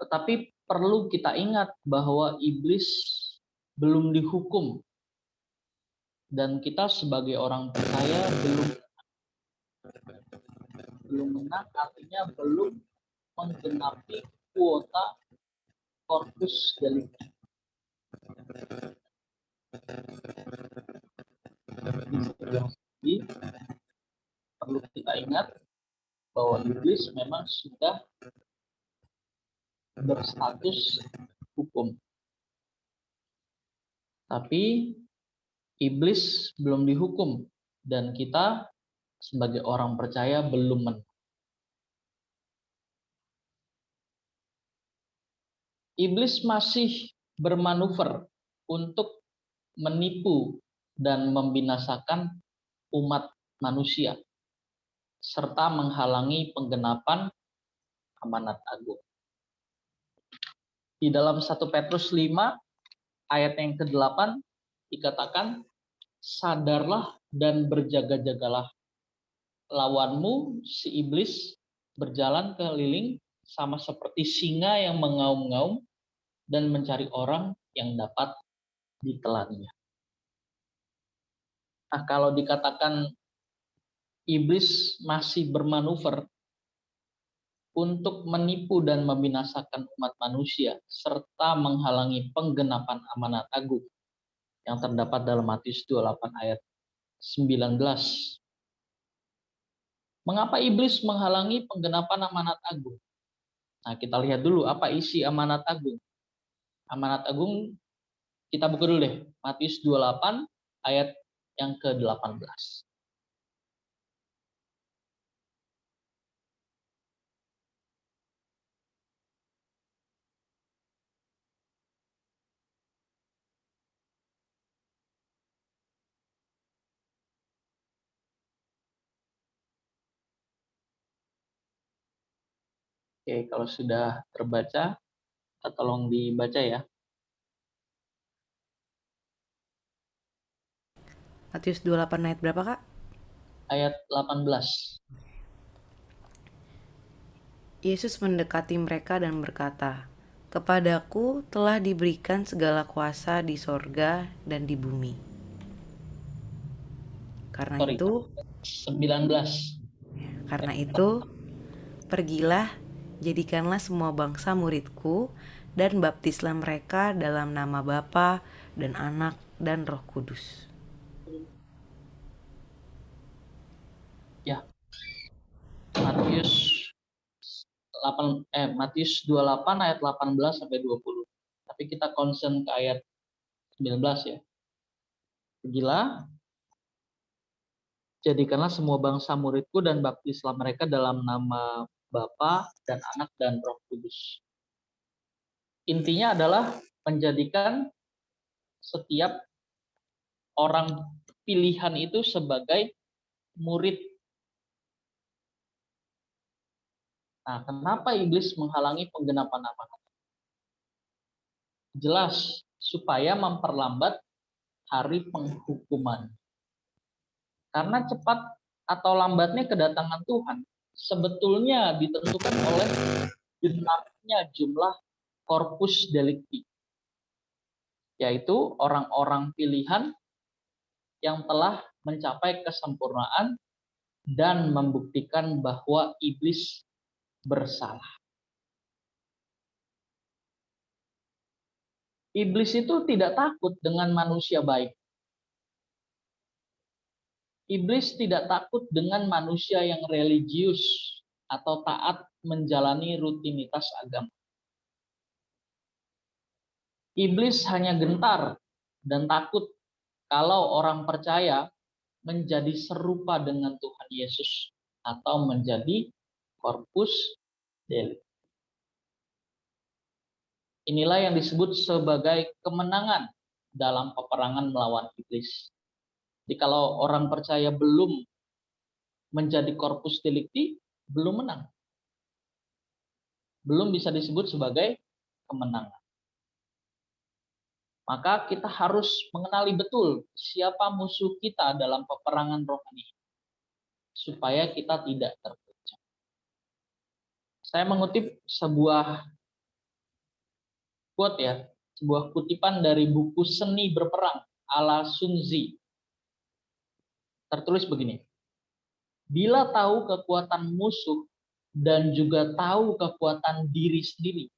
Tetapi perlu kita ingat bahwa iblis belum dihukum, dan kita sebagai orang percaya belum menang, artinya belum menggenapi kuota corpus delicti. Jadi perlu kita ingat bahwa iblis memang sudah berstatus hukum, tapi iblis belum dihukum, dan kita sebagai orang percaya belum menang. Iblis masih bermanuver untuk menipu dan membinasakan umat manusia, serta menghalangi penggenapan amanat agung. Di dalam 1 Petrus 5 ayat yang ke-8 dikatakan, sadarlah dan berjaga-jagalah, lawanmu si iblis berjalan keliling sama seperti singa yang mengaum-ngaum dan mencari orang yang dapat ditelannya. Nah, kalau dikatakan iblis masih bermanuver untuk menipu dan membinasakan umat manusia serta menghalangi penggenapan amanat agung yang terdapat dalam Matius 28 ayat 19. Mengapa iblis menghalangi penggenapan amanat agung? Nah, kita lihat dulu apa isi amanat agung. Amanat agung kita buka dulu deh, Matius 28 ayat yang ke-18. Oke, kalau sudah terbaca, tolong dibaca ya. Matius 28 ayat berapa, Kak? Ayat 18. Yesus mendekati mereka dan berkata, "Kepadaku telah diberikan segala kuasa di sorga dan di bumi. Karena Sorry, itu, 19. pergilah, jadikanlah semua bangsa muridku, dan baptislah mereka dalam nama Bapa dan Anak dan Roh Kudus." Ya, Matius 28 ayat 18 sampai 20. Tapi kita concern ke ayat 19 ya. Pergilah, jadikanlah semua bangsa muridku dan baptislah mereka dalam nama Bapa dan Anak dan Roh Kudus. Intinya adalah menjadikan setiap orang pilihan itu sebagai murid. Nah, kenapa iblis menghalangi penggenapan amanat? Jelas, supaya memperlambat hari penghukuman. Karena cepat atau lambatnya kedatangan Tuhan sebetulnya ditentukan oleh genapnya jumlah corpus delicti, yaitu orang-orang pilihan yang telah mencapai kesempurnaan dan membuktikan bahwa iblis bersalah. Iblis itu tidak takut dengan manusia baik. Iblis tidak takut dengan manusia yang religius atau taat menjalani rutinitas agama. Iblis hanya gentar dan takut kalau orang percaya menjadi serupa dengan Tuhan Yesus atau menjadi corpus delicti. Inilah yang disebut sebagai kemenangan dalam peperangan melawan iblis. Jadi kalau orang percaya belum menjadi corpus delicti, belum menang. Belum bisa disebut sebagai kemenangan. Maka kita harus mengenali betul siapa musuh kita dalam peperangan rohani, supaya kita tidak terpecah. Saya mengutip sebuah quote ya, sebuah kutipan dari buku Seni Berperang ala Sun Tzu. Tertulis begini, bila tahu kekuatan musuh dan juga tahu kekuatan diri sendiri,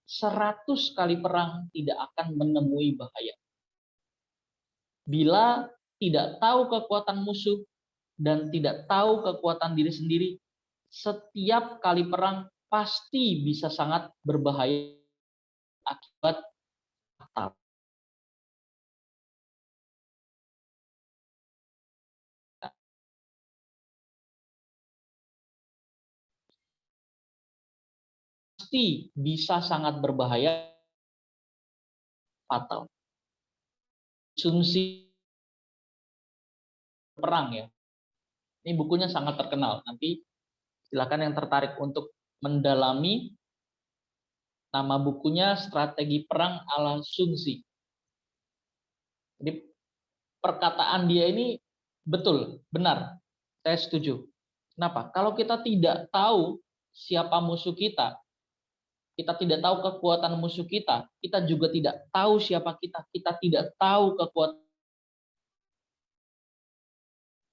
100 kali perang tidak akan menemui bahaya. Bila tidak tahu kekuatan musuh dan tidak tahu kekuatan diri sendiri, setiap kali perang pasti bisa sangat berbahaya akibat fatal. Pasti bisa sangat berbahaya fatal. Asumsi perang ya. Ini bukunya sangat terkenal. Nanti silakan yang tertarik untuk mendalami, nama bukunya Strategi Perang ala Sun Tzu. Jadi perkataan dia ini betul, benar. Saya setuju. Kenapa? Kalau kita tidak tahu siapa musuh kita tidak tahu kekuatan musuh kita juga tidak tahu siapa kita tidak tahu kekuatan,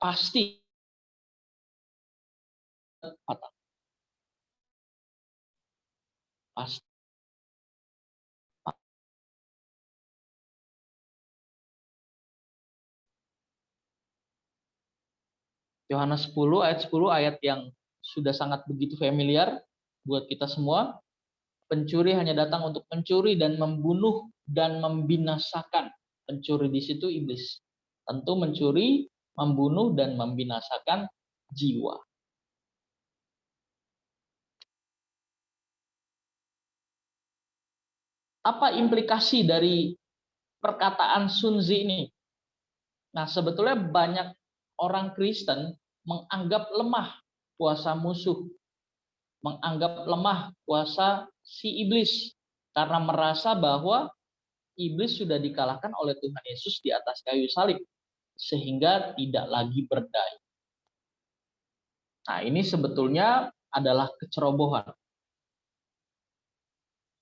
pasti fatal. Pasti. Yohanes 10 ayat 10, ayat yang sudah sangat begitu familiar buat kita semua. Pencuri hanya datang untuk mencuri dan membunuh dan membinasakan. Pencuri di situ iblis. Tentu mencuri, membunuh dan membinasakan jiwa. Apa implikasi dari perkataan Sun Tzu ini? Nah, sebetulnya banyak orang Kristen menganggap lemah kuasa musuh, menganggap lemah kuasa si iblis, karena merasa bahwa iblis sudah dikalahkan oleh Tuhan Yesus di atas kayu salib, sehingga tidak lagi berdaya. Nah, ini sebetulnya adalah kecerobohan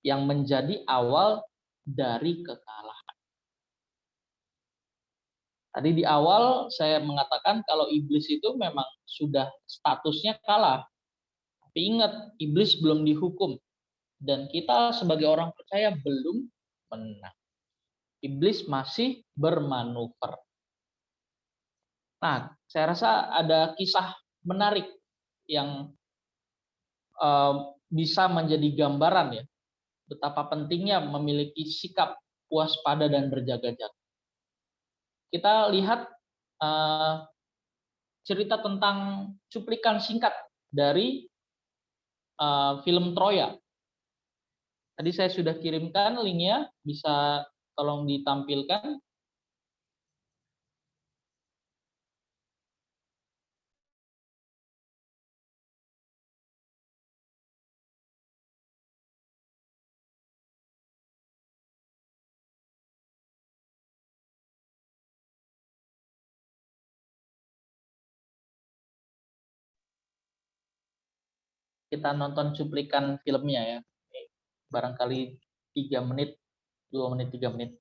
yang menjadi awal dari kekalahan. Tadi di awal saya mengatakan kalau iblis itu memang sudah statusnya kalah. Tapi ingat, iblis belum dihukum. Dan kita sebagai orang percaya belum menang. Iblis masih bermanuver. Nah, saya rasa ada kisah menarik yang bisa menjadi gambaran ya, betapa pentingnya memiliki sikap waspada dan berjaga-jaga. Kita lihat cerita tentang cuplikan singkat dari film Troya. Tadi saya sudah kirimkan linknya, bisa tolong ditampilkan. Kita nonton cuplikan filmnya ya. Barangkali 3 menit, 2 menit, 3 menit.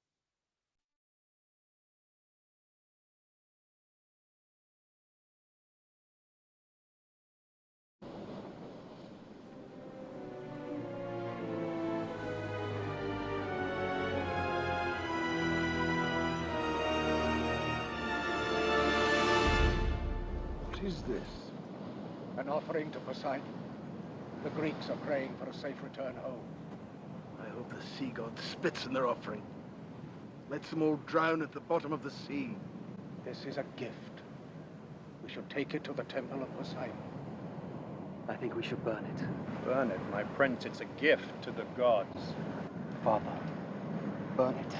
What is this? An offering to Poseidon. The Greeks are praying for a safe return home. I hope the sea god spits in their offering. Lets them all drown at the bottom of the sea. This is a gift. We should take it to the temple of Poseidon. I think we should burn it. Burn it, my prince. It's a gift to the gods. Father, burn it.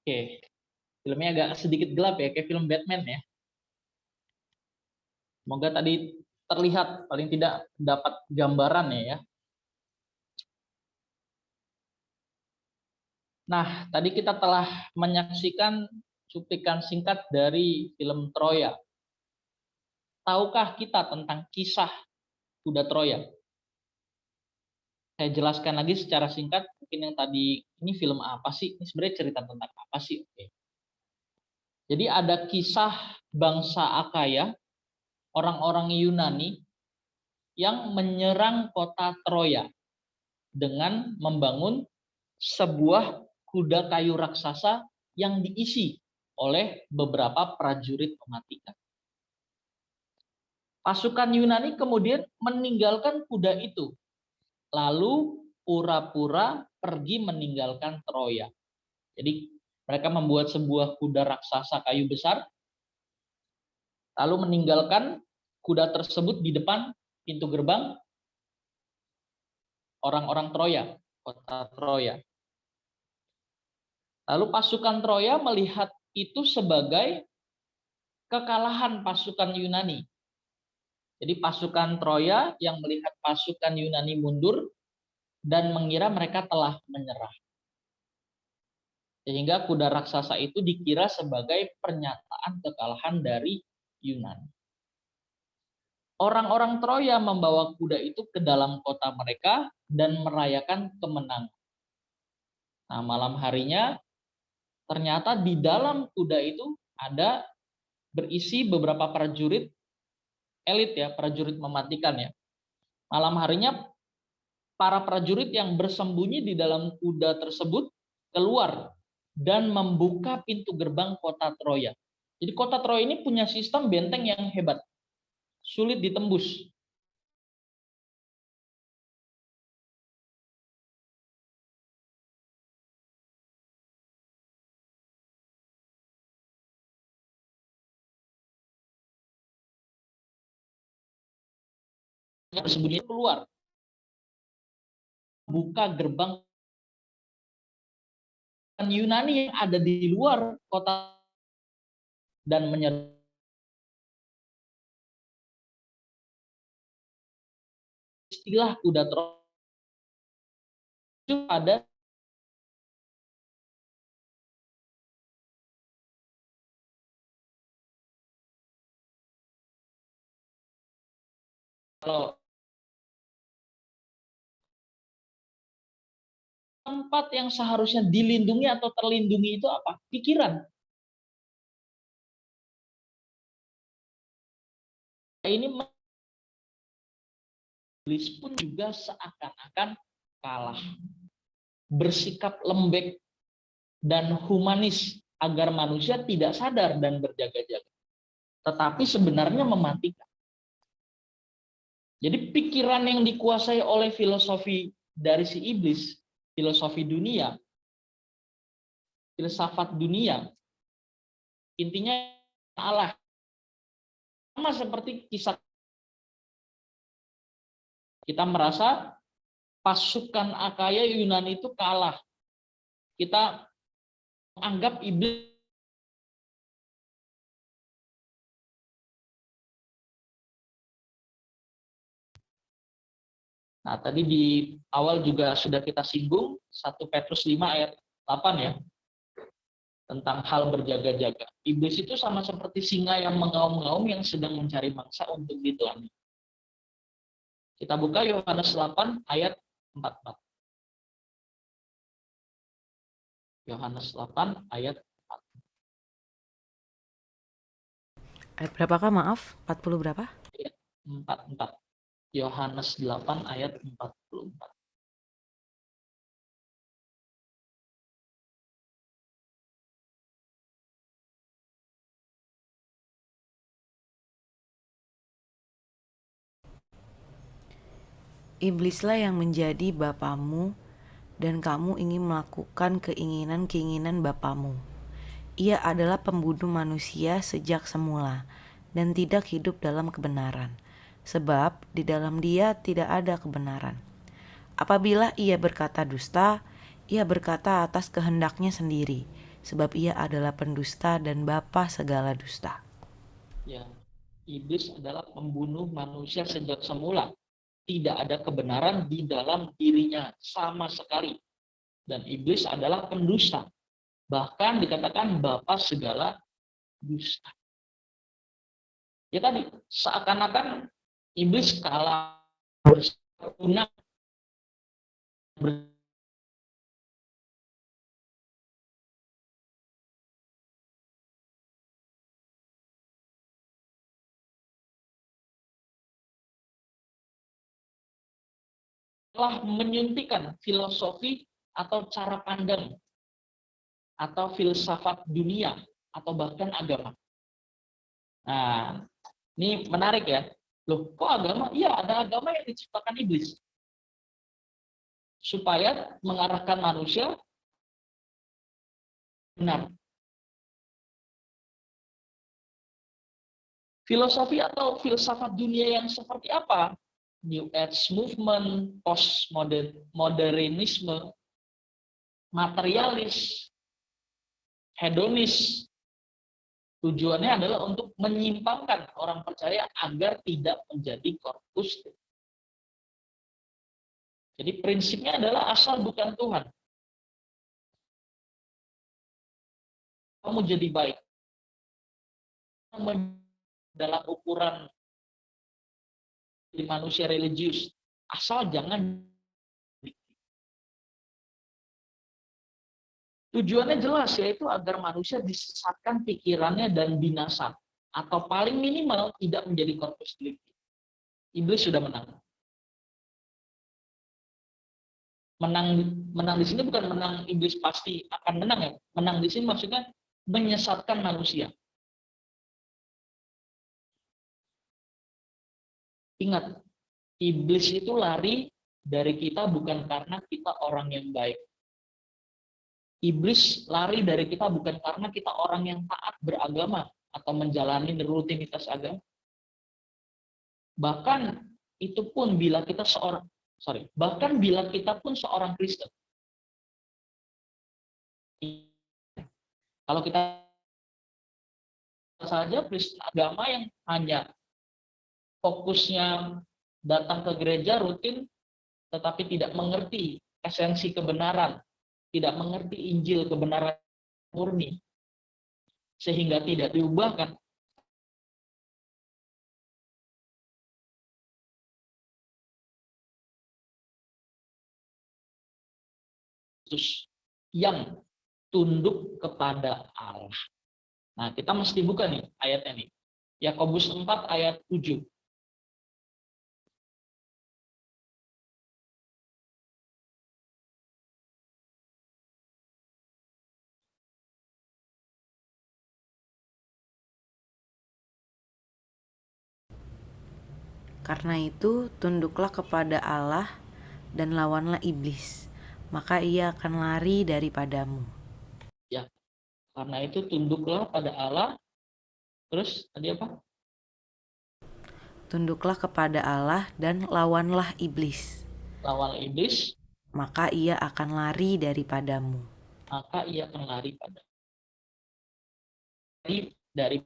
Oke, filmnya agak sedikit gelap ya, kayak film Batman ya. Semoga tadi terlihat, paling tidak dapat gambaran ya. Nah, tadi kita telah menyaksikan cuplikan singkat dari film Troya. Tahukah kita tentang kisah kuda Troya? Saya jelaskan lagi secara singkat, mungkin yang tadi, ini film apa sih? Ini sebenarnya cerita tentang apa sih? Oke. Jadi ada kisah bangsa Akaya, orang-orang Yunani, yang menyerang kota Troya dengan membangun sebuah kuda kayu raksasa yang diisi oleh beberapa prajurit mematikan. Pasukan Yunani kemudian meninggalkan kuda itu, lalu pura-pura pergi meninggalkan Troya. Jadi mereka membuat sebuah kuda raksasa kayu besar, lalu meninggalkan kuda tersebut di depan pintu gerbang orang-orang Troya, kota Troya. Lalu pasukan Troya melihat itu sebagai kekalahan pasukan Yunani. Jadi pasukan Troya yang melihat pasukan Yunani mundur dan mengira mereka telah menyerah. Sehingga kuda raksasa itu dikira sebagai pernyataan kekalahan dari Yunani. Orang-orang Troya membawa kuda itu ke dalam kota mereka dan merayakan kemenangan. Nah, malam harinya ternyata di dalam kuda itu ada berisi beberapa prajurit elit ya, prajurit mematikan ya. Malam harinya para prajurit yang bersembunyi di dalam kuda tersebut keluar dan membuka pintu gerbang kota Troya. Jadi kota Troya ini punya sistem benteng yang hebat, sulit ditembus. Bersembunyi keluar, buka gerbang Yunani yang ada di luar kota dan menyerang. Istilah kuda Troya itu ada kalau tempat yang seharusnya dilindungi atau terlindungi itu apa? Pikiran. Ini iblis pun juga seakan-akan kalah. Bersikap lembek dan humanis agar manusia tidak sadar dan berjaga-jaga. Tetapi sebenarnya mematikan. Jadi pikiran yang dikuasai oleh filosofi dari si iblis, filosofi dunia, filsafat dunia, intinya Allah. Sama seperti kisah kita merasa pasukan Akaya Yunani itu kalah. Kita anggap iblis. Nah, tadi di awal juga sudah kita singgung 1 Petrus 5 ayat 8 ya, tentang hal berjaga-jaga. Iblis itu sama seperti singa yang mengaum-ngaum yang sedang mencari mangsa untuk ditelan. Kita buka Yohanes 8 ayat 44. Yohanes 8 ayat 4. Ayat berapakah, maaf? 40 berapa? Ayat 44. Yohanes 8 ayat 44. Iblislah yang menjadi bapamu, dan kamu ingin melakukan keinginan-keinginan bapamu. Ia adalah pembunuh manusia sejak semula, dan tidak hidup dalam kebenaran, sebab di dalam dia tidak ada kebenaran. Apabila ia berkata dusta, ia berkata atas kehendaknya sendiri, sebab ia adalah pendusta dan bapa segala dusta. Ya, iblis adalah pembunuh manusia sejak semula. Tidak ada kebenaran di dalam dirinya sama sekali. Dan iblis adalah pendusta. Bahkan dikatakan bapa segala dusta. Ya tadi, seakan-akan iblis kalah berguna telah menyuntikkan filosofi atau cara pandang atau filsafat dunia atau bahkan agama. Nah, ini menarik ya. Loh, kok agama? Iya, ada agama yang diciptakan iblis. Supaya mengarahkan manusia benar. Filosofi atau filsafat dunia yang seperti apa? New Age movement, postmodernisme, materialis, hedonis. Tujuannya adalah untuk menyimpangkan orang percaya agar tidak menjadi korpus. Jadi prinsipnya adalah asal bukan Tuhan, kamu jadi baik. Dalam ukuran di manusia religius, asal jangan. Tujuannya jelas, yaitu agar manusia disesatkan pikirannya dan binasa, atau paling minimal tidak menjadi korpus delikti. Iblis sudah menang. Menang di sini bukan menang iblis pasti akan menang ya. Menang di sini maksudnya menyesatkan manusia. Ingat, iblis itu lari dari kita bukan karena kita orang yang baik. Iblis lari dari kita bukan karena kita orang yang taat beragama atau menjalani rutinitas agama. Bahkan itu pun bila kita bahkan bila kita pun seorang Kristen. Kalau kita saja Kristen agama yang hanya fokusnya datang ke gereja rutin tetapi tidak mengerti esensi kebenaran, tidak mengerti Injil kebenaran murni, sehingga tidak diubahkan. Yang tunduk kepada Allah. Nah, kita mesti buka nih ayatnya nih. Yakobus 4 ayat 7. Karena itu, tunduklah kepada Allah dan lawanlah iblis, maka ia akan lari daripadamu. Ya, karena itu tunduklah pada Allah. Terus tadi apa? Tunduklah kepada Allah dan lawanlah iblis, Lawan iblis, maka ia akan lari daripadamu. maka ia akan lari dari.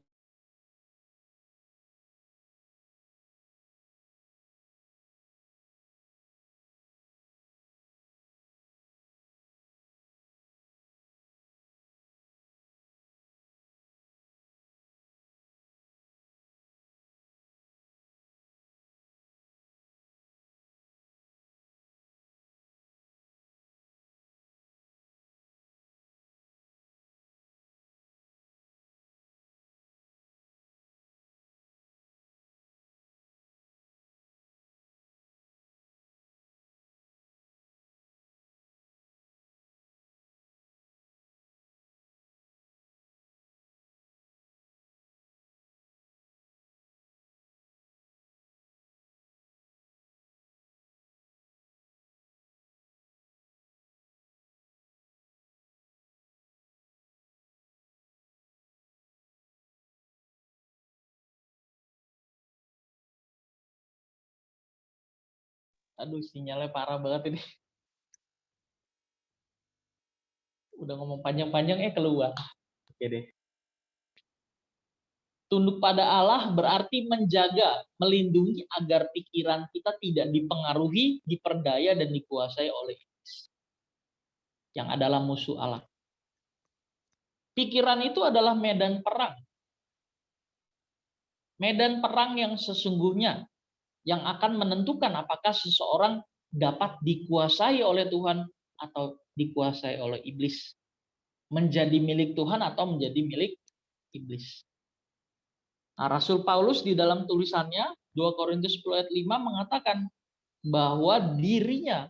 Aduh, sinyalnya parah banget ini. Udah ngomong panjang-panjang keluar. Oke deh. Tunduk pada Allah berarti menjaga, melindungi agar pikiran kita tidak dipengaruhi, diperdaya, dan dikuasai oleh iblis, yang adalah musuh Allah. Pikiran itu adalah medan perang. Medan perang yang sesungguhnya, yang akan menentukan apakah seseorang dapat dikuasai oleh Tuhan atau dikuasai oleh iblis. Menjadi milik Tuhan atau menjadi milik iblis. Nah, Rasul Paulus di dalam tulisannya 2 Korintus 10 ayat 5 mengatakan bahwa dirinya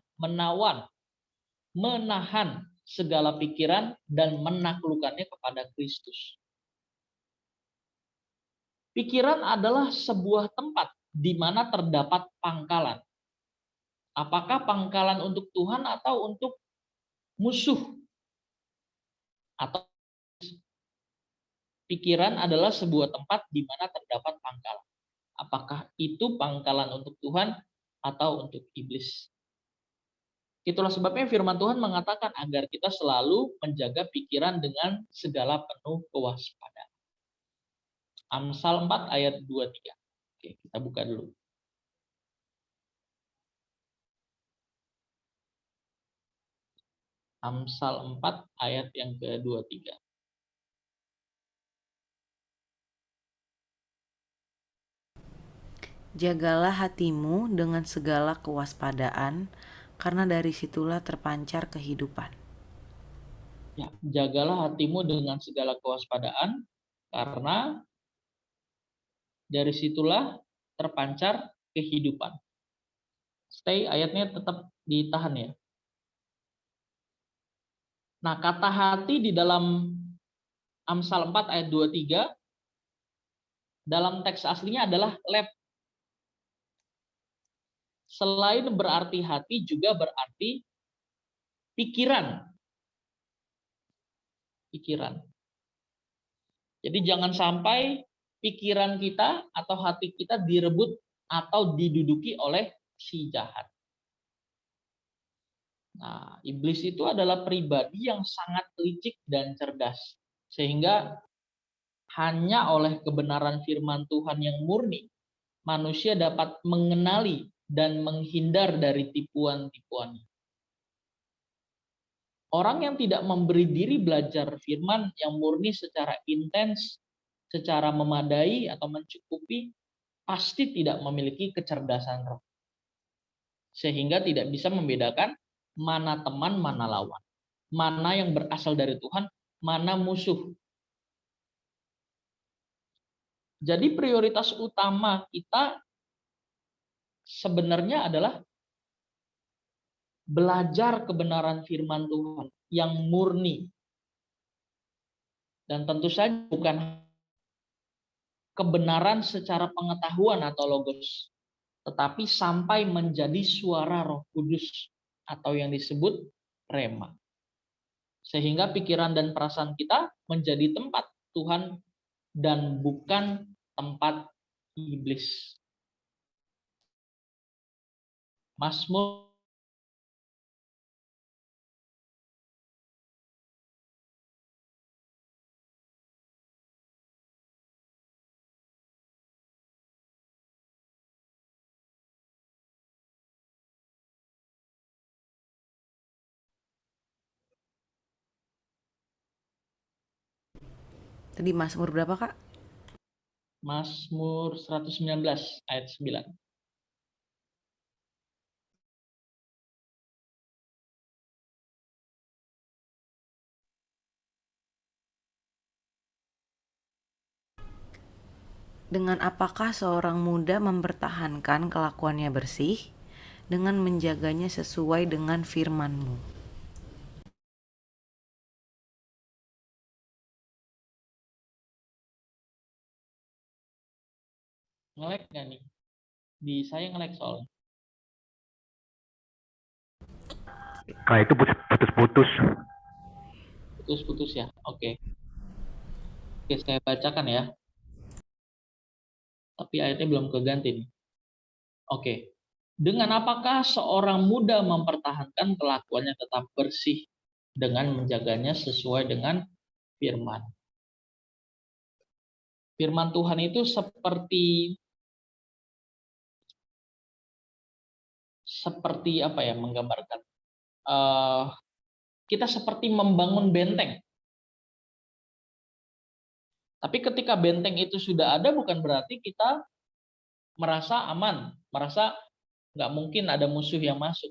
menahan segala pikiran dan menaklukkannya kepada Kristus. Pikiran adalah sebuah tempat di mana terdapat pangkalan. Apakah pangkalan untuk Tuhan atau untuk musuh? Atau pikiran adalah sebuah tempat di mana terdapat pangkalan. Apakah itu pangkalan untuk Tuhan atau untuk iblis? Itulah sebabnya firman Tuhan mengatakan agar kita selalu menjaga pikiran dengan segala penuh kewaspadaan. Amsal 4 ayat 23. Oke, kita buka dulu. Amsal 4 ayat yang ke-23. Jagalah hatimu dengan segala kewaspadaan, karena dari situlah terpancar kehidupan. Ya, jagalah hatimu dengan segala kewaspadaan, karena dari situlah terpancar kehidupan. Stay, ayatnya tetap ditahan ya. Nah, kata hati di dalam Amsal 4 ayat 23 dalam teks aslinya adalah lep. Selain berarti hati juga berarti pikiran. Pikiran. Jadi jangan sampai pikiran kita atau hati kita direbut atau diduduki oleh si jahat. Nah, iblis itu adalah pribadi yang sangat licik dan cerdas. Sehingga hanya oleh kebenaran firman Tuhan yang murni, manusia dapat mengenali dan menghindar dari tipuan-tipuannya. Orang yang tidak memberi diri belajar firman yang murni secara intens, secara memadai atau mencukupi, pasti tidak memiliki kecerdasan roh. Sehingga tidak bisa membedakan mana teman, mana lawan. Mana yang berasal dari Tuhan, mana musuh. Jadi prioritas utama kita sebenarnya adalah belajar kebenaran firman Tuhan yang murni. Dan tentu saja bukan kebenaran secara pengetahuan atau logos, tetapi sampai menjadi suara Roh Kudus atau yang disebut rema. Sehingga pikiran dan perasaan kita menjadi tempat Tuhan dan bukan tempat iblis. Mazmur Tadi Mazmur berapa, Kak? Mazmur 119 ayat 9. Dengan apakah seorang muda mempertahankan kelakuannya bersih? Dengan menjaganya sesuai dengan firman-Mu. Nge-lag nggak nih? Di saya nge-lag soalnya. Nah, itu putus-putus. Putus-putus ya. Oke. Oke, saya bacakan ya. Tapi ayatnya belum keganti nih. Oke. Dengan apakah seorang muda mempertahankan kelakuannya tetap bersih dengan menjaganya sesuai dengan firman. Firman Tuhan itu seperti apa ya menggambarkan? Kita seperti membangun benteng. Tapi ketika benteng itu sudah ada, bukan berarti kita merasa aman, merasa nggak mungkin ada musuh yang masuk.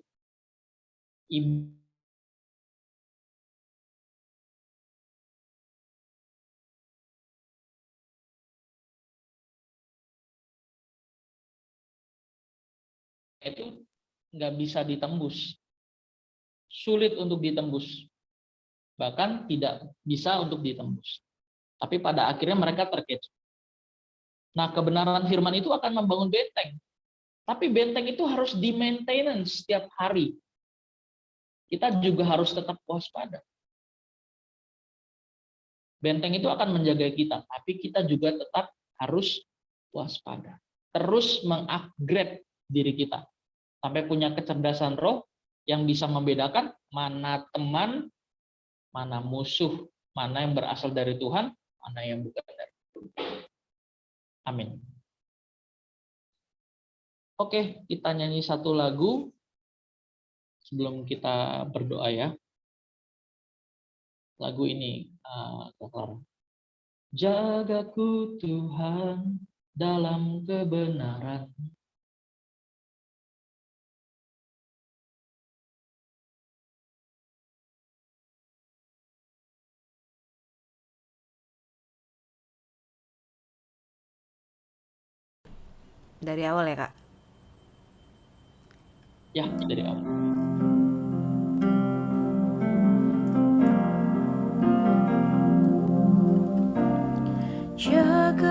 Itu nggak bisa ditembus, sulit untuk ditembus, bahkan tidak bisa untuk ditembus. Tapi pada akhirnya mereka terkecoh. Nah, kebenaran firman itu akan membangun benteng. Tapi benteng itu harus di-maintenance setiap hari. Kita juga harus tetap waspada. Benteng itu akan menjaga kita, tapi kita juga tetap harus waspada. Terus mengupgrade diri kita. Sampai punya kecerdasan roh yang bisa membedakan mana teman, mana musuh, mana yang berasal dari Tuhan, mana yang bukan dari Tuhan. Amin. Oke, kita nyanyi satu lagu sebelum kita berdoa ya. Lagu ini, jagaku Tuhan dalam kebenaran. Dari awal ya, Kak? Ya, dari awal.